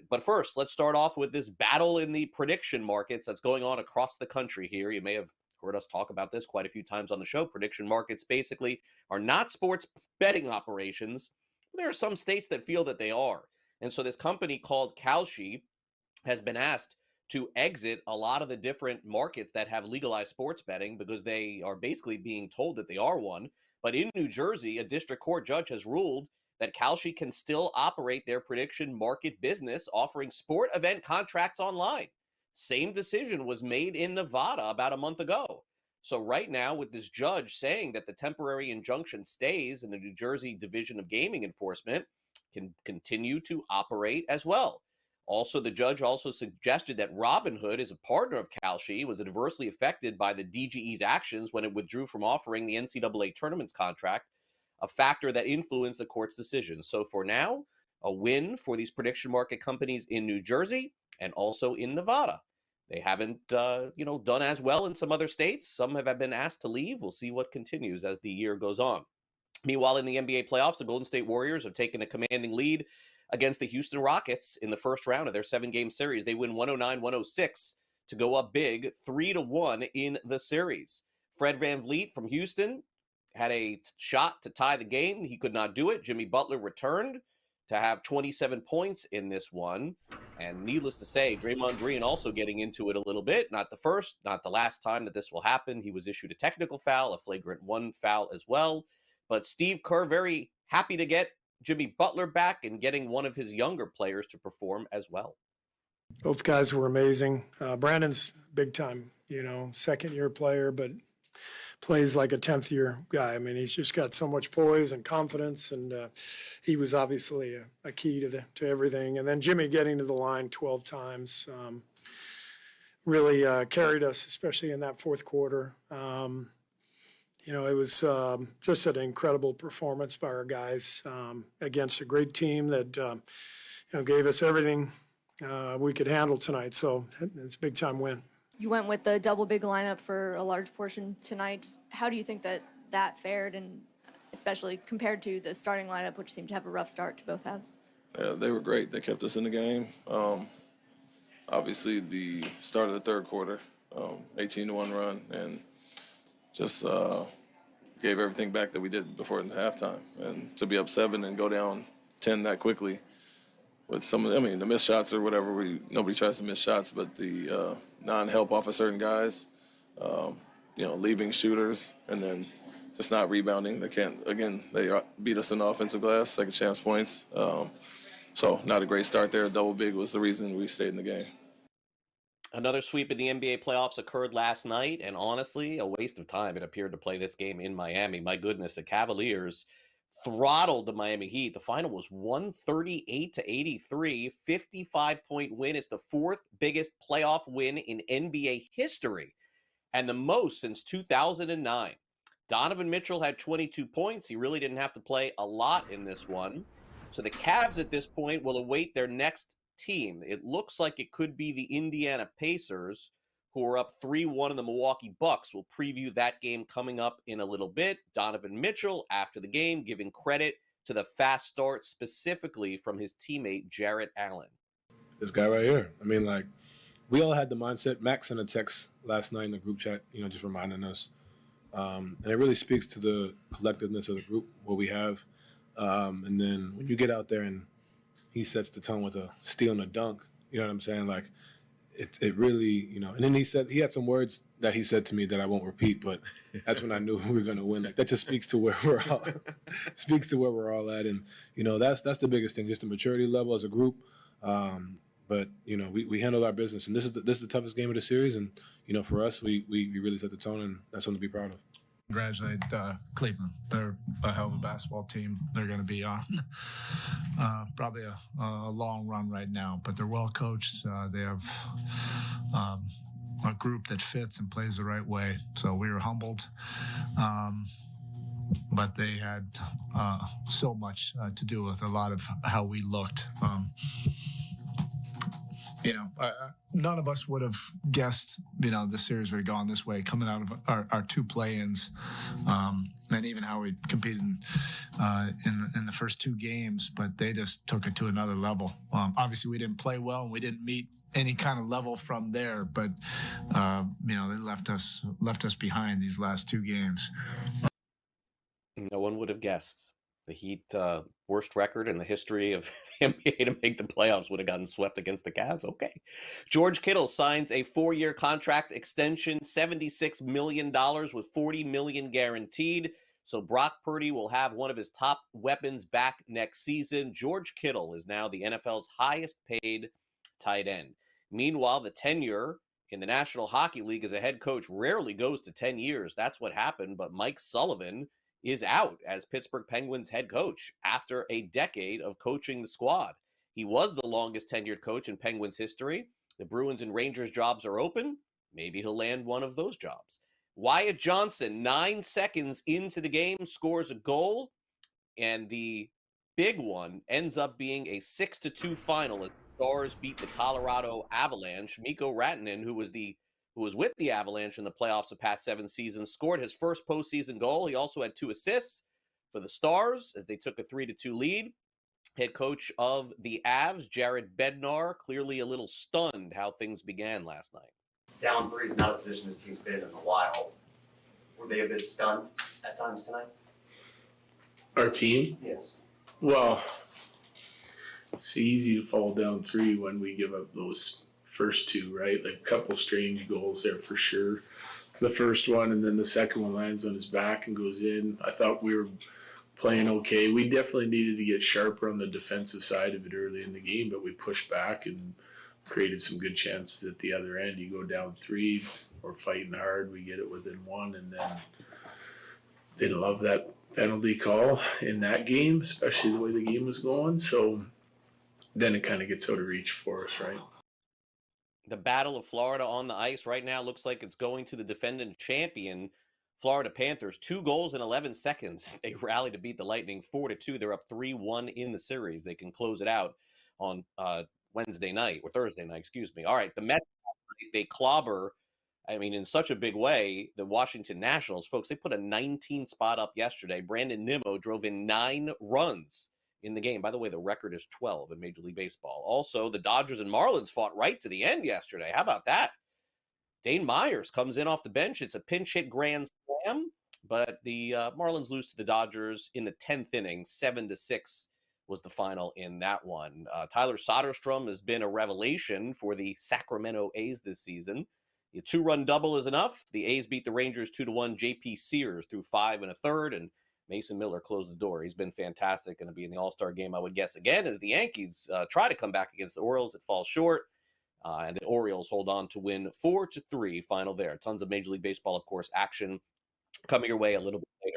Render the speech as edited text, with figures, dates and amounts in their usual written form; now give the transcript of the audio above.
But first, let's start off with this battle in the prediction markets that's going on across the country here. You may have heard us talk about this quite a few times on the show. Prediction markets basically are not sports betting operations. There are some states that feel that they are. And so this company called Kalshi has been asked to exit a lot of the different markets that have legalized sports betting because they are basically being told that they are one. But in New Jersey, a district court judge has ruled that Kalshi can still operate their prediction market business, offering sport event contracts online. Same decision was made in Nevada about a month ago. So right now, with this judge saying that the temporary injunction stays and the New Jersey Division of Gaming Enforcement can continue to operate as well. Also, the judge also suggested that Robinhood, as a partner of Kalshi, was adversely affected by the DGE's actions when it withdrew from offering the NCAA tournaments contract, a factor that influenced the court's decision. So for now, a win for these prediction market companies in New Jersey and also in Nevada. They haven't, done as well in some other states. Some have been asked to leave. We'll see what continues as the year goes on. Meanwhile, in the NBA playoffs, the Golden State Warriors have taken a commanding lead against the Houston Rockets in the first round of their 7-game series. They win 109-106 to go up big, 3-1 in the series. Fred VanVleet from Houston had a shot to tie the game. He could not do it. Jimmy Butler returned to have 27 points in this one. And needless to say, Draymond Green also getting into it a little bit. Not the first, not the last time that this will happen. He was issued a technical foul, a flagrant 1 foul as well. But Steve Kerr very happy to get Jimmy Butler back and getting one of his younger players to perform as well. Both guys were amazing. Brandon's big time, second-year player, but plays like a 10th-year guy. I mean, he's just got so much poise and confidence, and he was obviously a key to everything. And then Jimmy getting to the line 12 times really carried us, especially in that fourth quarter. It was just an incredible performance by our guys against a great team that gave us everything we could handle tonight. So it's a big-time win. You went with the double big lineup for a large portion tonight. How do you think that fared, and especially compared to the starting lineup, which seemed to have a rough start to both halves? Yeah, they were great. They kept us in the game. Obviously, the start of the third quarter, 18-1 run, and just gave everything back that we did before in the halftime. And to be up 7 and go down 10 that quickly with some of the missed shots or whatever, nobody tries to miss shots, but the non-help off of certain guys, leaving shooters, and then just not rebounding. They beat us in the offensive glass, second chance points. So not a great start there. Double big was the reason we stayed in the game. Another sweep in the NBA playoffs occurred last night, and honestly, a waste of time it appeared to play this game in Miami. My goodness, the Cavaliers throttled the Miami Heat. The final was 138-83, 55-point win. It's the fourth biggest playoff win in NBA history, and the most since 2009. Donovan Mitchell had 22 points. He really didn't have to play a lot in this one. So the Cavs at this point will await their next team. It looks like it could be the Indiana Pacers, who are up 3-1 in the Milwaukee Bucks. We'll preview that game coming up in a little bit. Donovan Mitchell, after the game, giving credit to the fast start, specifically from his teammate, Jarrett Allen. This guy right here. We all had the mindset. Max sent a text last night in the group chat, just reminding us. And it really speaks to the collectiveness of the group, what we have. And then when you get out there and he sets the tone with a steal and a dunk, you know what I'm saying? It really, and then he had some words that he said to me that I won't repeat, but that's when I knew we were going to win. That just speaks to where we're all at. And, that's the biggest thing, just the maturity level as a group. But, we handled our business, and this is the toughest game of the series. And, for us, we really set the tone, and that's something to be proud of. Congratulate Cleveland. They're a hell of a basketball team. They're going to be on probably a long run right now, but they're well coached. They have a group that fits and plays the right way. So we were humbled, but they had so much to do with a lot of how we looked. none of us would have guessed, the series would have gone this way coming out of our two play-ins, and even how we competed in the first two games. But they just took it to another level. Obviously, we didn't play well, and we didn't meet any kind of level from there. But they left us behind these last two games. No one would have guessed. The Heat, worst record in the history of the NBA to make the playoffs, would have gotten swept against the Cavs. Okay. George Kittle signs a 4-year contract extension, $76 million with $40 million guaranteed. So Brock Purdy will have one of his top weapons back next season. George Kittle is now the NFL's highest paid tight end. Meanwhile, the tenure in the National Hockey League as a head coach rarely goes to 10 years. That's what happened. But Mike Sullivan is out as Pittsburgh Penguins head coach after a decade of coaching the squad. He was the longest tenured coach in Penguins history. The Bruins and Rangers jobs are open. Maybe he'll land one of those jobs. Wyatt Johnson, 9 seconds into the game, scores a goal, and the big one ends up being a 6-2 final as the Stars beat the Colorado Avalanche. Mikko Rantanen, who was with the Avalanche in the playoffs the past 7 seasons, scored his first postseason goal. He also had 2 assists for the Stars as they took a 3-2 lead. Head coach of the Avs, Jared Bednar, clearly a little stunned how things began last night. Down 3 is not a position this team's been in a while. Were they a bit stunned at times tonight? Our team? Yes. Well, it's easy to fall down 3 when we give up those first 2, right? Like a couple strange goals there for sure. The first one, and then the second one lands on his back and goes in. I thought we were playing okay. We definitely needed to get sharper on the defensive side of it early in the game, but we pushed back and created some good chances at the other end. You go down 3, we're fighting hard, we get it within 1, and then didn't love that penalty call in that game, especially the way the game was going. So then it kind of gets out of reach for us, right? The Battle of Florida on the ice right now looks like it's going to the defending champion, Florida Panthers. 2 goals in 11 seconds. They rallied to beat the Lightning 4-2. They're up 3-1 in the series. They can close it out on Thursday night. All right, the Mets, they clobber, in such a big way, the Washington Nationals. Folks, they put a 19 spot up yesterday. Brandon Nimmo drove in 9 runs in the game. By the way, the record is 12 in Major League Baseball. Also, the Dodgers and Marlins fought right to the end yesterday. How about that? Dane Myers comes in off the bench. It's a pinch hit grand slam, but the Marlins lose to the Dodgers in the 10th inning. 7-6 was the final in that one. Tyler Soderstrom has been a revelation for the Sacramento A's this season. A 2-run double is enough. The A's beat the Rangers 2-1. J.P. Sears threw 5 1/3, and Mason Miller closed the door. He's been fantastic. Going to be in the All-Star game, I would guess, again, as the Yankees try to come back against the Orioles. It falls short. And the Orioles hold on to win 4-3 final there. Tons of Major League Baseball, of course, action coming your way a little bit later.